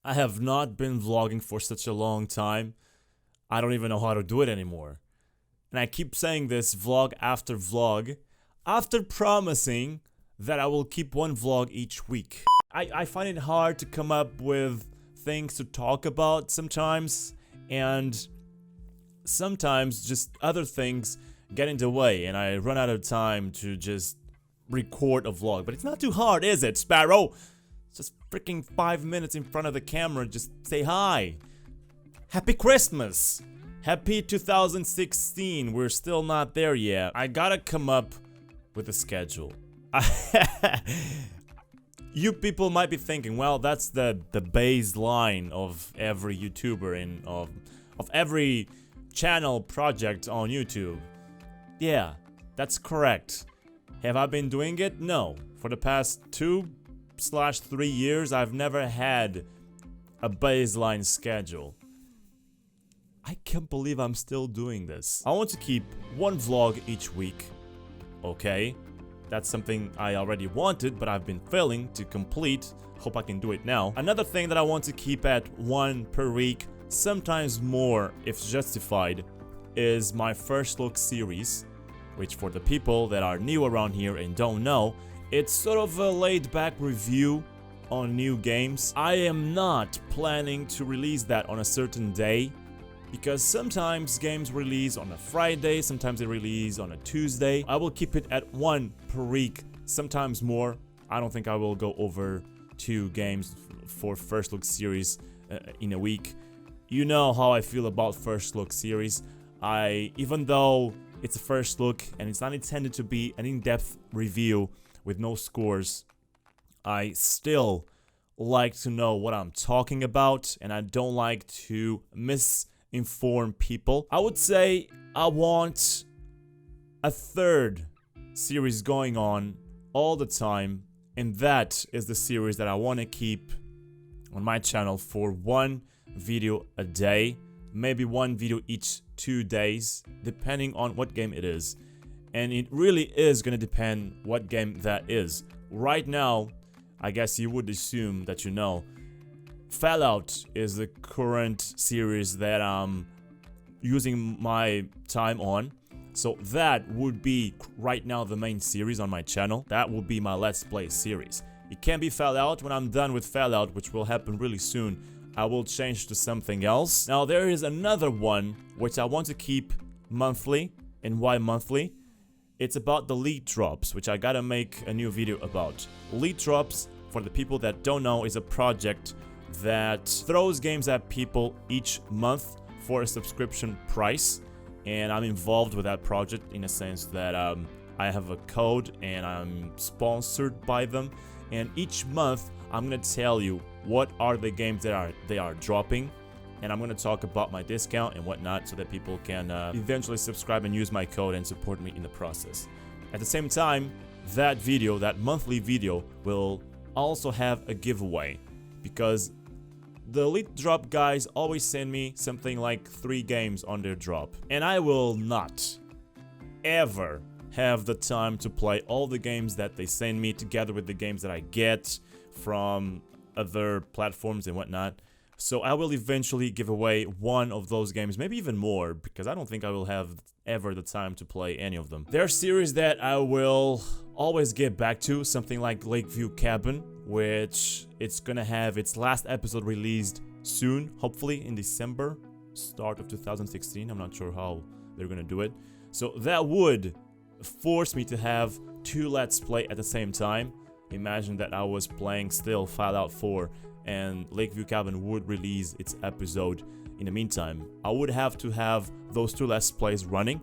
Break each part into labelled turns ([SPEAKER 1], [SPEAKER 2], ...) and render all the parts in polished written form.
[SPEAKER 1] I have not been vlogging for such a long time. I don't even know how to do it anymore. And I keep saying this vlog after vlog, after promising that I will keep one vlog each week. I find it hard to come up with things to talk about sometimes, and sometimes just other things get in the way and I run out of time to just record a vlog. But it's not too hard, is it, Sparrow? It's just freaking 5 minutes in front of the camera, just say hi. Happy Christmas! Happy 2016, we're still not there yet. I gotta come up with a schedule. You people might be thinking, well, that's the baseline of every YouTuber and of every channel project on YouTube. Yeah, that's correct. Have I been doing it? No. For the past 2/3 years, I've never had a baseline schedule. I can't believe I'm still doing this. I want to keep one vlog each week. Okay, that's something I already wanted, but I've been failing to complete. Hope I can do it now. Another thing that I want to keep at one per week, sometimes more if justified, is my first look series, which for the people that are new around here and don't know, it's sort of a laid-back review on new games. I am not planning to release that on a certain day, because sometimes games release on a Friday, sometimes they release on a Tuesday. I will keep it at one per week, sometimes more. I don't think I will go over 2 games for first look series in a week. You know how I feel about first look series. Even though it's a first look and it's not intended to be an in-depth review with no scores, I still like to know what I'm talking about, and I don't like to misinform people. I would say I want a third series going on all the time, and that is the series that I want to keep on my channel for 1 video a day, maybe 1 video each 2 days, depending on what game it is. And it really is gonna depend what game that is. Right now, I guess you would assume that you know, Fallout is the current series that I'm using my time on. So that would be right now the main series on my channel. That would be my Let's Play series. It can be Fallout. When I'm done with Fallout, which will happen really soon, I will change to something else. Now there is another one which I want to keep monthly. And why monthly? It's about the lead drops, which I gotta make a new video about. Lead drops, for the people that don't know, is a project that throws games at people each month for a subscription price. And I'm involved with that project in a sense that I have a code and I'm sponsored by them. And each month I'm gonna tell you what are the games that they are dropping, and I'm gonna talk about my discount and whatnot so that people can eventually subscribe and use my code and support me in the process. At the same time, that video, that monthly video, will also have a giveaway, because the lead drop guys always send me something like 3 games on their drop, and I will not ever have the time to play all the games that they send me together with the games that I get from other platforms and whatnot. So I will eventually give away 1 of those games, maybe even more, because I don't think I will have ever the time to play any of them. There are series that I will always get back to, something like Lakeview Cabin, which it's gonna have its last episode released soon, hopefully in December, start of 2016. I'm not sure how they're gonna do it. So that would force me to have 2 Let's Play at the same time. Imagine that I was playing still Fallout 4 and Lakeview Cabin would release its episode in the meantime. I would have to have those 2 Let's Plays running,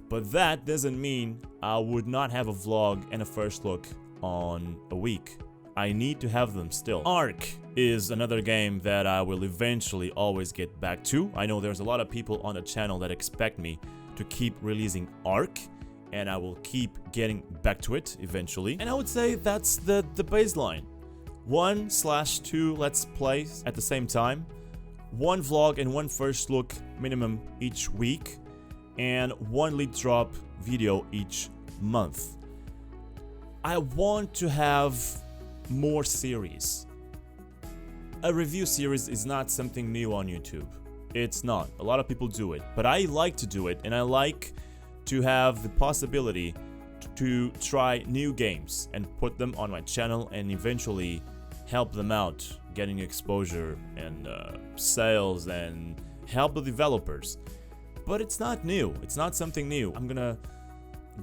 [SPEAKER 1] but that doesn't mean I would not have a vlog and a first look on a week. I need to have them still. Ark is another game that I will eventually always get back to. I know there's a lot of people on the channel that expect me to keep releasing Ark, and I will keep getting back to it eventually. And I would say that's the baseline. 1/2 Let's Plays at the same time, 1 vlog and 1 first look minimum each week, and 1 lead drop video each month. I want to have more series. A review series is not something new on YouTube. It's not. A lot of people do it. But I like to do it, and I like to have the possibility to try new games and put them on my channel and eventually help them out, getting exposure and sales and help the developers. But it's not new. It's not something new. I'm gonna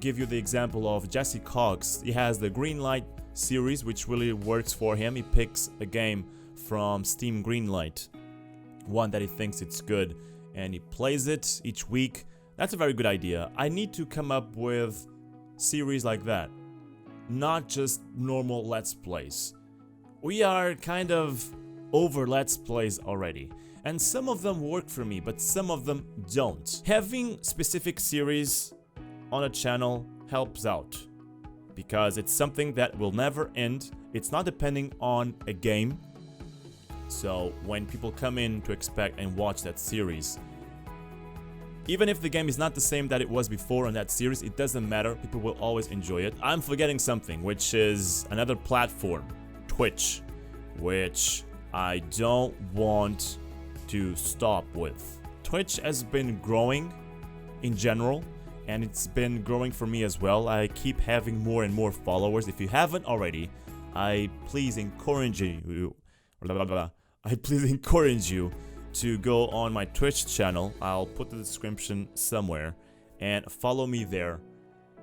[SPEAKER 1] give you the example of Jesse Cox. He has the Greenlight series, which really works for him. He picks a game from Steam Greenlight, one that he thinks it's good, and he plays it each week. That's a very good idea. I need to come up with series like that, not just normal Let's Plays. We are kind of over Let's Plays already, and some of them work for me, but some of them don't. Having specific series on a channel helps out, because it's something that will never end. It's not depending on a game. So when people come in to expect and watch that series, even if the game is not the same that it was before on that series, it doesn't matter. People will always enjoy it. I'm forgetting something, which is another platform, Twitch, which I don't want to stop with. Twitch has been growing in general, and it's been growing for me as well. I keep having more and more followers. If you haven't already, I please encourage you to go on my Twitch channel. I'll put the description somewhere and follow me there.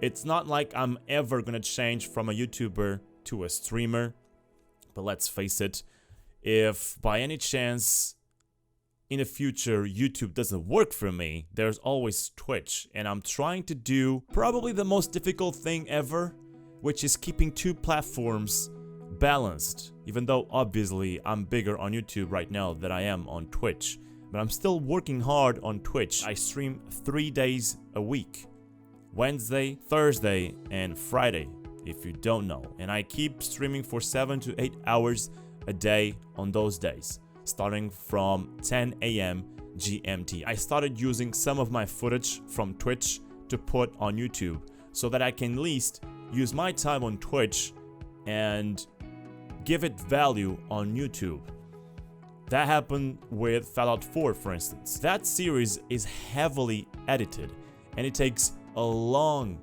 [SPEAKER 1] It's not like I'm ever gonna change from a YouTuber to a streamer, but let's face it, if by any chance in the future YouTube doesn't work for me, there's always Twitch, and I'm trying to do probably the most difficult thing ever, which is keeping two platforms balanced. Even though obviously I'm bigger on YouTube right now than I am on Twitch, but I'm still working hard on Twitch. I stream 3 days a week, Wednesday, Thursday, and Friday, if you don't know, and I keep streaming for 7 to 8 hours a day on those days, starting from 10 a.m. GMT. I started using some of my footage from Twitch to put on YouTube so that I can at least use my time on Twitch and give it value on YouTube. That happened with Fallout 4, for instance. That series is heavily edited, and it takes a long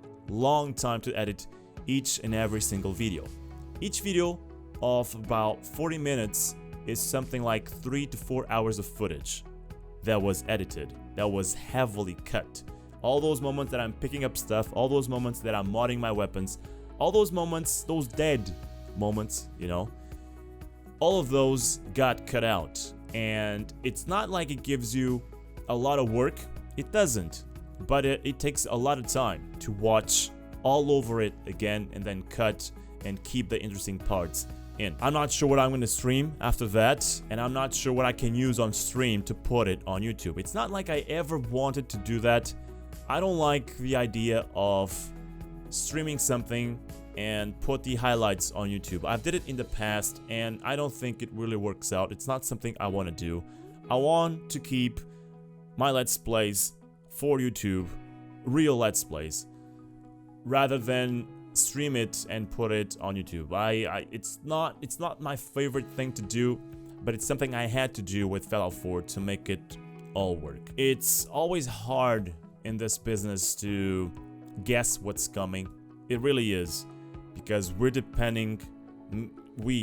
[SPEAKER 1] time to edit each and every single video. Each video of about 40 minutes is something like 3 to 4 hours of footage that was edited, that was heavily cut. All those moments that I'm picking up stuff, all those moments that I'm modding my weapons, all those moments, those dead moments, you know, all of those got cut out. And it's not like it gives you a lot of work. It doesn't, but it takes a lot of time to watch all over it again and then cut and keep the interesting parts in. I'm not sure what I'm going to stream after that, and I'm not sure what I can use on stream to put it on YouTube. It's not like I ever wanted to do that. I don't like the idea of streaming something and put the highlights on YouTube. I've did it in the past, and I don't think it really works out. It's not something I want to do. I want to keep my Let's Plays for YouTube, real Let's Plays, rather than stream it and put it on YouTube. It's not my favorite thing to do, but it's something I had to do with Fallout 4 to make it all work. It's always hard in this business to guess what's coming. It really is, because we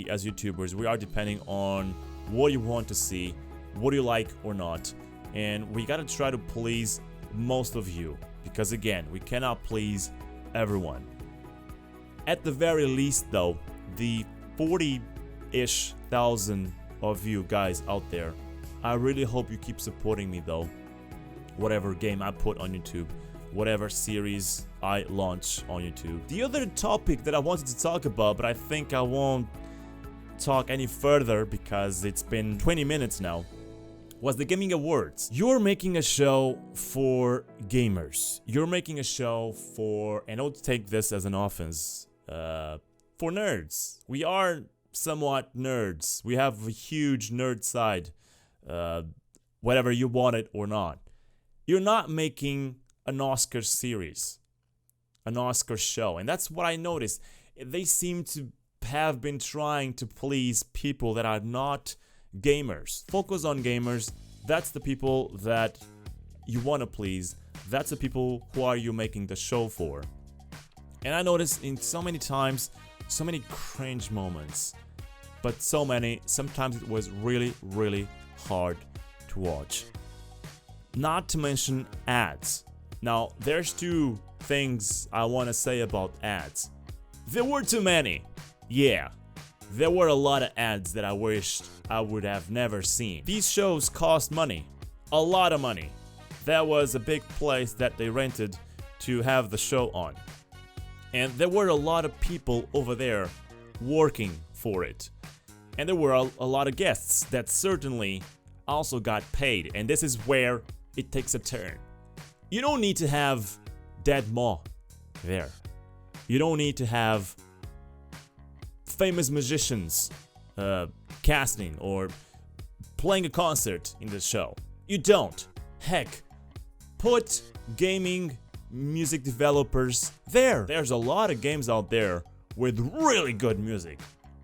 [SPEAKER 1] as YouTubers, we are depending on what you want to see, what you like or not, and we gotta try to please most of you, because again, we cannot please everyone. At the very least though, the 40-ish thousand of you guys out there, I really hope you keep supporting me though, whatever game I put on YouTube, whatever series I launch on YouTube. The other topic that I wanted to talk about, but I think I won't talk any further because it's been 20 minutes now, was the Gaming Awards. You're making a show for gamers. You're making a show for, and don't take this as an offense, for nerds. We are somewhat nerds. We have a huge nerd side, whether you want it or not. You're not making an Oscar series, an Oscar show, and that's what I noticed. They seem to have been trying to please people that are not gamers. Focus on gamers. That's the people that you want to please. That's the people who are you making the show for. And I noticed in so many times, so many cringe moments. But so many, sometimes it was really, really hard to watch. Not to mention ads. Now, there's two things I want to say about ads. There were too many. Yeah, there were a lot of ads that I wished I would have never seen. These shows cost money. A lot of money. That was a big place that they rented to have the show on. And there were a lot of people over there working for it. And there were a lot of guests that certainly also got paid. And this is where it takes a turn. You don't need to have Dead Ma there. You don't need to have famous musicians casting or playing a concert in the show. You don't. Heck, put gaming music developers there. There's a lot of games out there with really good music.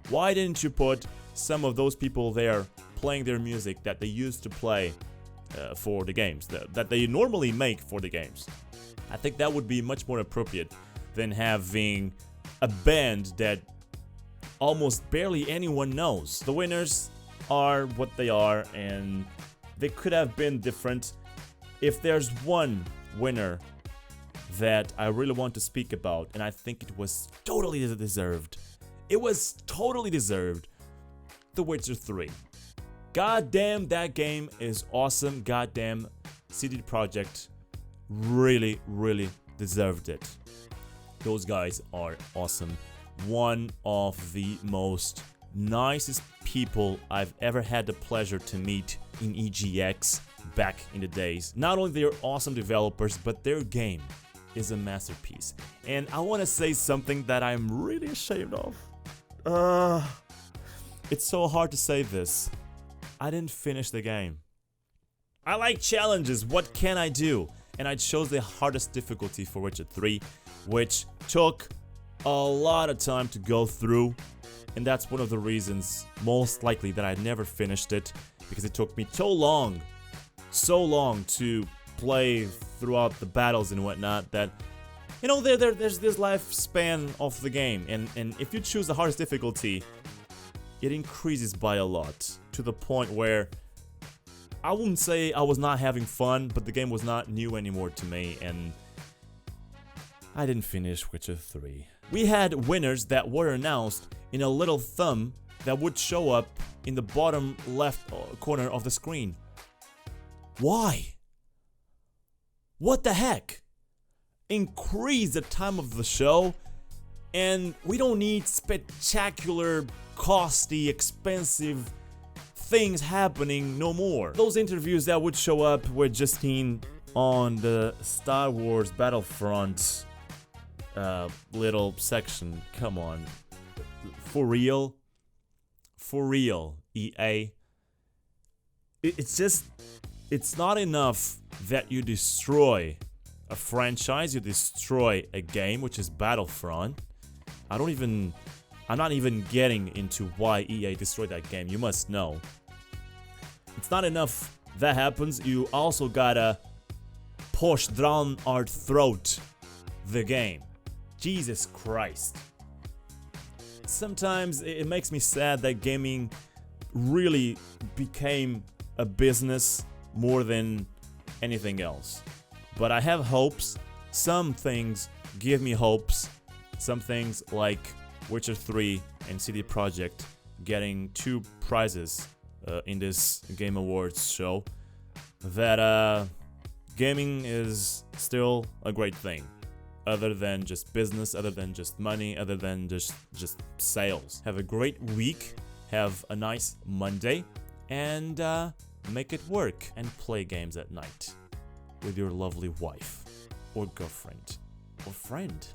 [SPEAKER 1] Why didn't you put some of those people there playing their music that they used to play for the games, that they normally make for the games? I think that would be much more appropriate than having a band that almost barely anyone knows. The winners are what they are, and they could have been different. If there's one winner that I really want to speak about, and I think it was totally deserved. It was totally deserved. The Witcher 3. Goddamn, that game is awesome. Goddamn, CD Projekt really, really deserved it. Those guys are awesome. One of the most nicest people I've ever had the pleasure to meet in EGX back in the days. Not only they're awesome developers, but their game is a masterpiece. And I want to say something that I'm really ashamed of. It's so hard to say this. I didn't finish the game. I like challenges. What can I do? And I chose the hardest difficulty for Witcher 3, which took a lot of time to go through. And that's one of the reasons, most likely, that I never finished it, because it took me so long to play throughout the battles and whatnot that, you know, there's this lifespan of the game. And if you choose the hardest difficulty, it increases by a lot, to the point where I wouldn't say I was not having fun, but the game was not new anymore to me, and I didn't finish Witcher 3. We had winners that were announced in a little thumb that would show up in the bottom left corner of the screen. Why? What the heck? Increase the time of the show, and we don't need spectacular, costly, expensive things happening no more. Those interviews that would show up with Justine on the Star Wars Battlefront little section. Come on. For real? For real, EA? It's not enough that you destroy a franchise, you destroy a game, which is Battlefront. I'm not even getting into why EA destroyed that game. You must know. It's not enough that happens. You also gotta push down our throat the game. Jesus Christ. Sometimes it makes me sad that gaming really became a business more than anything else. But I have hopes. Some things give me hopes. Some things like Witcher 3 and CD Projekt getting 2 prizes in this Game Awards show, that gaming is still a great thing. Other than just business, other than just money, other than just sales. Have a great week, have a nice Monday, and make it work and play games at night with your lovely wife, or girlfriend, or friend,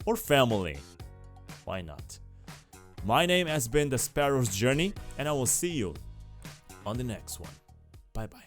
[SPEAKER 1] or family. Why not? My name has been The Sparrow's Journey, and I will see you on the next one. Bye bye.